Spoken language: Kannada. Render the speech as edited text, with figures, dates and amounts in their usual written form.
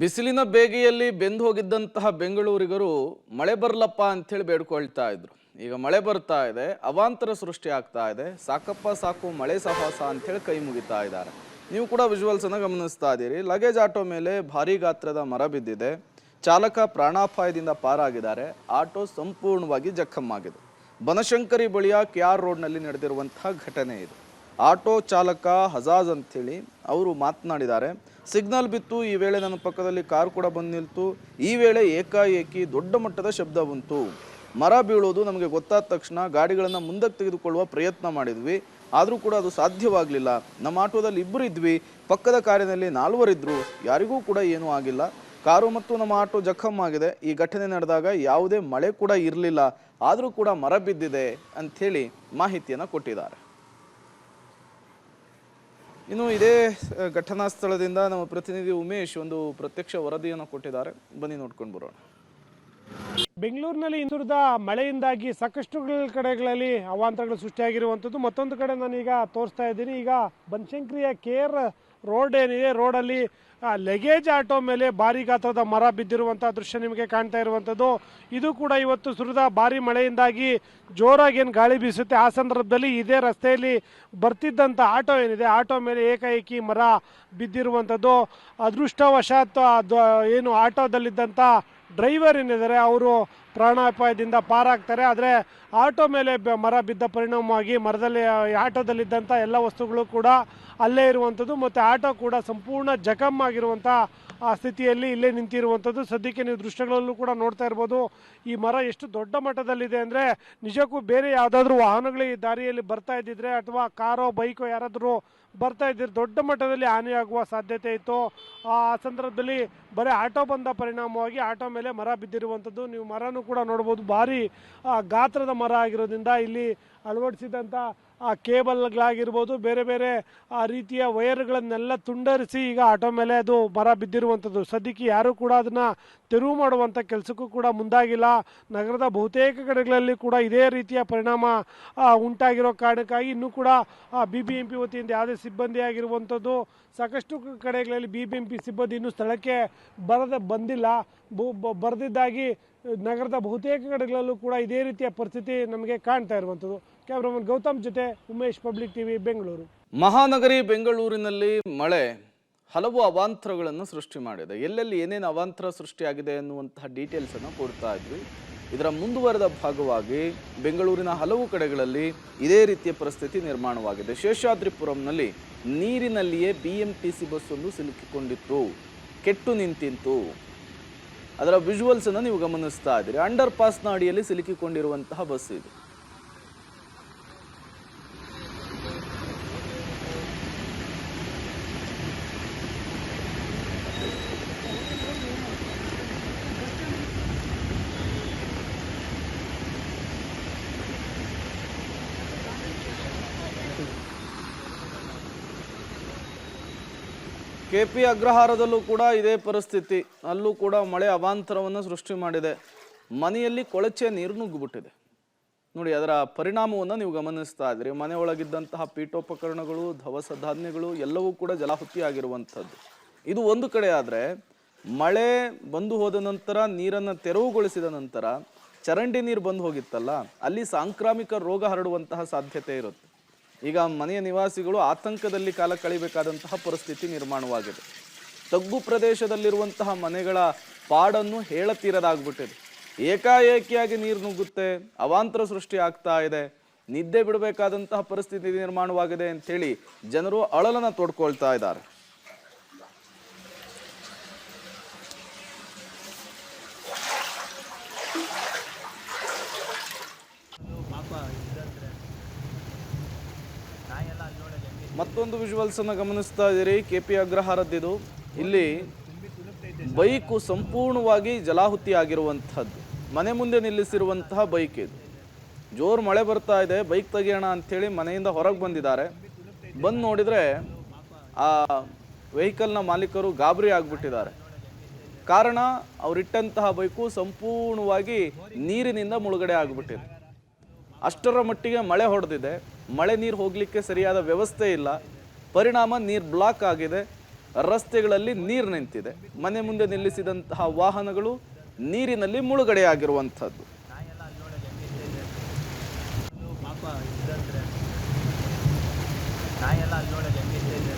ಬಿಸಿಲಿನ ಬೇಗೆಯಲ್ಲಿ ಬೆಂದು ಹೋಗಿದ್ದಂತಹ ಬೆಂಗಳೂರಿಗರು ಮಳೆ ಬರ್ಲಪ್ಪ ಅಂತೇಳಿ ಬೇಡ್ಕೊಳ್ತಾ ಇದ್ರು. ಈಗ ಮಳೆ ಬರ್ತಾ ಇದೆ, ಅವಾಂತರ ಸೃಷ್ಟಿ ಆಗ್ತಾ ಇದೆ. ಸಾಕಪ್ಪ ಸಾಕು ಮಳೆ ಸಹವಾಸ ಅಂತೇಳಿ ಕೈ ಮುಗಿತಾ ಇದ್ದಾರೆ. ನೀವು ಕೂಡ ವಿಜುವಲ್ಸ್ ಅನ್ನು ಗಮನಿಸ್ತಾ ಇದ್ದೀರಿ. ಲಗೇಜ್ ಆಟೋ ಮೇಲೆ ಭಾರಿ ಗಾತ್ರದ ಮರ ಬಿದ್ದಿದೆ. ಚಾಲಕ ಪ್ರಾಣಾಪಾಯದಿಂದ ಪಾರಾಗಿದ್ದಾರೆ. ಆಟೋ ಸಂಪೂರ್ಣವಾಗಿ ಜಖಮ್ಮಾಗಿದೆ. ಬನಶಂಕರಿ ಬಳಿಯ ಕೆಆರ್ ರೋಡ್ನಲ್ಲಿ ನಡೆದಿರುವಂತಹ ಘಟನೆ ಇದು. ಆಟೋ ಚಾಲಕ ಹಜಾಜ್ ಅಂತೇಳಿ ಅವರು ಮಾತನಾಡಿದ್ದಾರೆ. ಸಿಗ್ನಲ್ ಬಿತ್ತು, ಈ ವೇಳೆ ನನ್ನ ಪಕ್ಕದಲ್ಲಿ ಕಾರ್ ಕೂಡ ಬಂದು ನಿಲ್ತು. ಈ ವೇಳೆ ಏಕಾಏಕಿ ದೊಡ್ಡ ಮಟ್ಟದ ಶಬ್ದ ಬಂತು. ಮರ ಬೀಳೋದು ನಮಗೆ ಗೊತ್ತಾದ ತಕ್ಷಣ ಗಾಡಿಗಳನ್ನು ಮುಂದಕ್ಕೆ ತೆಗೆದುಕೊಳ್ಳುವ ಪ್ರಯತ್ನ ಮಾಡಿದ್ವಿ, ಆದರೂ ಕೂಡ ಅದು ಸಾಧ್ಯವಾಗಲಿಲ್ಲ. ನಮ್ಮ ಆಟೋದಲ್ಲಿ ಇಬ್ಬರು ಇದ್ವಿ, ಪಕ್ಕದ ಕಾರಿನಲ್ಲಿ 4 ಇದ್ರು, ಯಾರಿಗೂ ಕೂಡ ಏನೂ ಆಗಿಲ್ಲ. ಕಾರು ಮತ್ತು ನಮ್ಮ ಆಟೋ ಜಖಮ್ ಆಗಿದೆ. ಈ ಘಟನೆ ನಡೆದಾಗ ಯಾವುದೇ ಮಳೆ ಕೂಡ ಇರಲಿಲ್ಲ, ಆದರೂ ಕೂಡ ಮರ ಬಿದ್ದಿದೆ ಅಂಥೇಳಿ ಮಾಹಿತಿಯನ್ನು ಕೊಟ್ಟಿದ್ದಾರೆ. ಇನ್ನು ಇದೇ ಘಟನಾ ಸ್ಥಳದಿಂದ ನಮ್ಮ ಪ್ರತಿನಿಧಿ ಉಮೇಶ್ ಒಂದು ಪ್ರತ್ಯಕ್ಷ ವರದಿಯನ್ನು ಕೊಟ್ಟಿದ್ದಾರೆ. ಬನ್ನಿ ನೋಡ್ಕೊಂಡು ಬರೋಣ. ಬೆಂಗಳೂರಿನಲ್ಲಿ ಸುರಿದ ಮಳೆಯಿಂದಾಗಿ ಸಾಕಷ್ಟು ಕಡೆಗಳಲ್ಲಿ ಅವಾಂತರಗಳು ಸೃಷ್ಟಿಯಾಗಿರುವಂಥದ್ದು. ಮತ್ತೊಂದು ಕಡೆ ನಾನೀಗ ತೋರಿಸ್ತಾ ಇದ್ದೀನಿ. ಈಗ ಬನಶಂಕರಿಯ KR ರೋಡ್ ಏನಿದೆ, ರೋಡಲ್ಲಿ ಲಗೇಜ್ ಆಟೋ ಮೇಲೆ ಭಾರಿ ಗಾತ್ರದ ಮರ ಬಿದ್ದಿರುವಂಥ ದೃಶ್ಯ ನಿಮಗೆ ಕಾಣ್ತಾ ಇರುವಂಥದ್ದು. ಇದು ಕೂಡ ಇವತ್ತು ಸುರಿದ ಭಾರಿ ಮಳೆಯಿಂದಾಗಿ ಜೋರಾಗಿ ಏನು ಗಾಳಿ ಬೀಸುತ್ತೆ, ಆ ಸಂದರ್ಭದಲ್ಲಿ ಇದೇ ರಸ್ತೆಯಲ್ಲಿ ಬರ್ತಿದ್ದಂಥ ಆಟೋ ಏನಿದೆ, ಆಟೋ ಮೇಲೆ ಏಕಾಏಕಿ ಮರ ಬಿದ್ದಿರುವಂಥದ್ದು. ಅದೃಷ್ಟವಶಾತ್ ಏನು ಆಟೋದಲ್ಲಿದ್ದಂಥ ಡ್ರೈವರ್ ಏನಿದ್ದಾರೆ ಅವರು ಪ್ರಾಣಾಪಾಯದಿಂದ ಪಾರಾಗ್ತಾರೆ. ಆದರೆ ಆಟೋ ಮೇಲೆ ಮರ ಬಿದ್ದ ಪರಿಣಾಮವಾಗಿ ಮರದಲ್ಲಿ ಆಟೋದಲ್ಲಿದ್ದಂಥ ಎಲ್ಲ ವಸ್ತುಗಳು ಕೂಡ ಅಲ್ಲೇ ಇರುವಂಥದ್ದು ಮತ್ತು ಆಟೋ ಕೂಡ ಸಂಪೂರ್ಣ ಜಖಮ್ ಆಗಿರುವಂಥ ಆ ಸ್ಥಿತಿಯಲ್ಲಿ ಇಲ್ಲೇ ನಿಂತಿರುವಂಥದ್ದು. ಸದ್ಯಕ್ಕೆ ನೀವು ದೃಶ್ಯಗಳಲ್ಲೂ ಕೂಡ ನೋಡ್ತಾ ಇರ್ಬೋದು. ಈ ಮರ ಎಷ್ಟು ದೊಡ್ಡ ಮಟ್ಟದಲ್ಲಿದೆ ಅಂದರೆ ನಿಜಕ್ಕೂ ಬೇರೆ ಯಾವುದಾದ್ರೂ ವಾಹನಗಳು ಈ ದಾರಿಯಲ್ಲಿ ಬರ್ತಾ ಇದ್ದಿದ್ರೆ ಅಥವಾ ಕಾರೋ ಬೈಕೋ ಯಾರಾದರೂ ಬರ್ತಾ ಇದ್ದಿದ್ರೆ ದೊಡ್ಡ ಮಟ್ಟದಲ್ಲಿ ಹಾನಿಯಾಗುವ ಸಾಧ್ಯತೆ ಇತ್ತು. ಆ ಸಂದರ್ಭದಲ್ಲಿ ಬರೀ ಆಟೋ ಬಂದ ಪರಿಣಾಮವಾಗಿ ಆಟೋ ಮೇಲೆ ಮರ ಬಿದ್ದಿರುವಂಥದ್ದು. ನೀವು ಮರನೂ ಕೂಡ ನೋಡ್ಬೋದು. ಭಾರಿ ಗಾತ್ರದ ಮರ ಆಗಿರೋದ್ರಿಂದ ಇಲ್ಲಿ ಅಳವಡಿಸಿದಂಥ ಆ ಕೇಬಲ್ಗಳಾಗಿರ್ಬೋದು, ಬೇರೆ ಬೇರೆ ಆ ರೀತಿಯ ವೈರ್ಗಳನ್ನೆಲ್ಲ ತುಂಡರಿಸಿ ಈಗ ಆಟೋ ಮೇಲೆ ಅದು ಮರ ಬಿದ್ದಿರುವಂಥದ್ದು. ಸದ್ಯಕ್ಕೆ ಯಾರೂ ಕೂಡ ಅದನ್ನು ತೆರವು ಮಾಡುವಂಥ ಕೆಲಸಕ್ಕೂ ಕೂಡ ಮುಂದಾಗಿಲ್ಲ. ನಗರದ ಬಹುತೇಕ ಕಡೆಗಳಲ್ಲಿ ಕೂಡ ಇದೇ ರೀತಿಯ ಪರಿಣಾಮ ಉಂಟಾಗಿರೋ ಕಾರಣಕ್ಕಾಗಿ ಇನ್ನೂ ಕೂಡ BBMP ವತಿಯಿಂದ ಯಾವುದೇ ಸಿಬ್ಬಂದಿ ಆಗಿರುವಂಥದ್ದು ಸಾಕಷ್ಟು ಕಡೆಗಳಲ್ಲಿ BBMP ಸಿಬ್ಬಂದಿ ಇನ್ನೂ ಸ್ಥಳಕ್ಕೆ ಬಂದಿಲ್ಲ. ಬರೆದಿದ್ದಾಗಿ ನಗರದ ಬಹುತೇಕ ಕಡೆಗಳಲ್ಲೂ ಕೂಡ ಇದೇ ರೀತಿಯ ಪರಿಸ್ಥಿತಿ ನಮಗೆ ಕಾಣ್ತಾ ಇರುವಂಥದ್ದು. ಕ್ಯಾಮ್ರಾಮನ್ ಗೌತಮ್ ಜೊತೆ ಉಮೇಶ್, ಪಬ್ಲಿಕ್ ಟಿವಿ, ಬೆಂಗಳೂರು. ಮಹಾನಗರಿ ಬೆಂಗಳೂರಿನಲ್ಲಿ ಮಳೆ ಹಲವು ಅವಾಂತರಗಳನ್ನು ಸೃಷ್ಟಿ ಮಾಡಿದೆ. ಎಲ್ಲೆಲ್ಲಿ ಏನೇನು ಅವಾಂತರ ಸೃಷ್ಟಿಯಾಗಿದೆ ಅನ್ನುವಂತಹ ಡೀಟೇಲ್ಸ್ ಅನ್ನು ಕೊಡ್ತಾ ಇದ್ವಿ. ಇದರ ಮುಂದುವರೆದ ಭಾಗವಾಗಿ ಬೆಂಗಳೂರಿನ ಹಲವು ಕಡೆಗಳಲ್ಲಿ ಇದೇ ರೀತಿಯ ಪರಿಸ್ಥಿತಿ ನಿರ್ಮಾಣವಾಗಿದೆ. ಶೇಷಾದ್ರಿಪುರಂನಲ್ಲಿ ನೀರಿನಲ್ಲಿಯೇ BMTC ಬಸ್ ಒಂದು ಸಿಲುಕಿಕೊಂಡಿತ್ತು, ಕೆಟ್ಟು ನಿಂತಿತ್ತು. ಅದರ ವಿಜುವಲ್ಸ್ ಅನ್ನು ನೀವು ಗಮನಿಸ್ತಾ ಇದ್ದೀರಿ. ಅಂಡರ್ ಪಾಸ್ನ ಅಡಿಯಲ್ಲಿ ಸಿಲುಕಿಕೊಂಡಿರುವಂತಹ ಬಸ್ ಇದು. KP ಅಗ್ರಹಾರದಲ್ಲೂ ಕೂಡ ಇದೇ ಪರಿಸ್ಥಿತಿ. ಅಲ್ಲೂ ಕೂಡ ಮಳೆ ಅವಾಂತರವನ್ನು ಸೃಷ್ಟಿ ಮಾಡಿದೆ. ಮನೆಯಲ್ಲಿ ಕೊಳಚೆ ನೀರು ನುಗ್ಗಿಬಿಟ್ಟಿದೆ. ನೋಡಿ, ಅದರ ಪರಿಣಾಮವನ್ನು ನೀವು ಗಮನಿಸ್ತಾ ಇದ್ದೀರಿ. ಮನೆ ಒಳಗಿದ್ದಂತಹ ಪೀಠೋಪಕರಣಗಳು, ದವಸ ಧಾನ್ಯಗಳು ಎಲ್ಲವೂ ಕೂಡ ಜಲಾಹುತಿ ಆಗಿರುವಂಥದ್ದು. ಇದು ಒಂದು ಕಡೆ ಆದರೆ, ಮಳೆ ಬಂದು ಹೋದ ನಂತರ ನೀರನ್ನು ತೆರವುಗೊಳಿಸಿದ ನಂತರ ಚರಂಡಿ ನೀರು ಬಂದು ಹೋಗಿತ್ತಲ್ಲ, ಅಲ್ಲಿ ಸಾಂಕ್ರಾಮಿಕ ರೋಗ ಹರಡುವಂತಹ ಸಾಧ್ಯತೆ ಇರುತ್ತೆ. ಈಗ ಮನೆಯ ನಿವಾಸಿಗಳು ಆತಂಕದಲ್ಲಿ ಕಾಲ ಕಳಿಬೇಕಾದಂತಹ ಪರಿಸ್ಥಿತಿ ನಿರ್ಮಾಣವಾಗಿದೆ. ತಗ್ಗು ಪ್ರದೇಶದಲ್ಲಿರುವಂತಹ ಮನೆಗಳ ಪಾಡನ್ನು ಹೇಳತೀರದಾಗ್ಬಿಟ್ಟಿದೆ. ಏಕಾಏಕಿಯಾಗಿ ನೀರು ನುಗ್ಗುತ್ತೆ, ಅವಾಂತರ ಸೃಷ್ಟಿ ಆಗ್ತಾ ಇದೆ, ನಿದ್ದೆ ಬಿಡಬೇಕಾದಂತಹ ಪರಿಸ್ಥಿತಿ ನಿರ್ಮಾಣವಾಗಿದೆ ಅಂಥೇಳಿ ಜನರು ಅಳಲನ್ನು ತೋಡ್ಕೊಳ್ತಾ ಇದ್ದಾರೆ. ಮತ್ತೊಂದು ವಿಜುವಲ್ಸ್ ಅನ್ನು ಗಮನಿಸ್ತಾ ಇದ್ದೀರಿ. KP ಅಗ್ರಹಾರದ್ದಿದು. ಇಲ್ಲಿ ಬೈಕು ಸಂಪೂರ್ಣವಾಗಿ ಜಲಾಹುತಿ ಆಗಿರುವಂಥದ್ದು. ಮನೆ ಮುಂದೆ ನಿಲ್ಲಿಸಿರುವಂತಹ ಬೈಕ್ ಇದು. ಜೋರು ಮಳೆ ಬರ್ತಾ ಇದೆ, ಬೈಕ್ ತೆಗಿಯೋಣ ಅಂಥೇಳಿ ಮನೆಯಿಂದ ಹೊರಗೆ ಬಂದಿದ್ದಾರೆ. ಬಂದು ನೋಡಿದರೆ ಆ ವೆಹಿಕಲ್ನ ಮಾಲೀಕರು ಗಾಬರಿ ಆಗಿಬಿಟ್ಟಿದ್ದಾರೆ. ಕಾರಣ, ಅವರಿಟ್ಟಂತಹ ಬೈಕು ಸಂಪೂರ್ಣವಾಗಿ ನೀರಿನಿಂದ ಮುಳುಗಡೆ ಆಗಿಬಿಟ್ಟಿದೆ. ಅಷ್ಟರ ಮಟ್ಟಿಗೆ ಮಳೆ ಹೊಡೆದಿದೆ. ಮಳೆ ನೀರು ಹೋಗಲಿಕ್ಕೆ ಸರಿಯಾದ ವ್ಯವಸ್ಥೆ ಇಲ್ಲ. ಪರಿಣಾಮ ನೀರು ಬ್ಲಾಕ್ ಆಗಿದೆ. ರಸ್ತೆಗಳಲ್ಲಿ ನೀರು ನಿಂತಿದೆ. ಮನೆ ಮುಂದೆ ನಿಲ್ಲಿಸಿದಂತಹ ವಾಹನಗಳು ನೀರಿನಲ್ಲಿ ಮುಳುಗಡೆಯಾಗಿರುವಂಥದ್ದು. ನಾಯೆಲ್ಲ ಅಲ್ಲಿ ನೋಡೋದು ಹೆಂಗಿರ್ತೈತೆ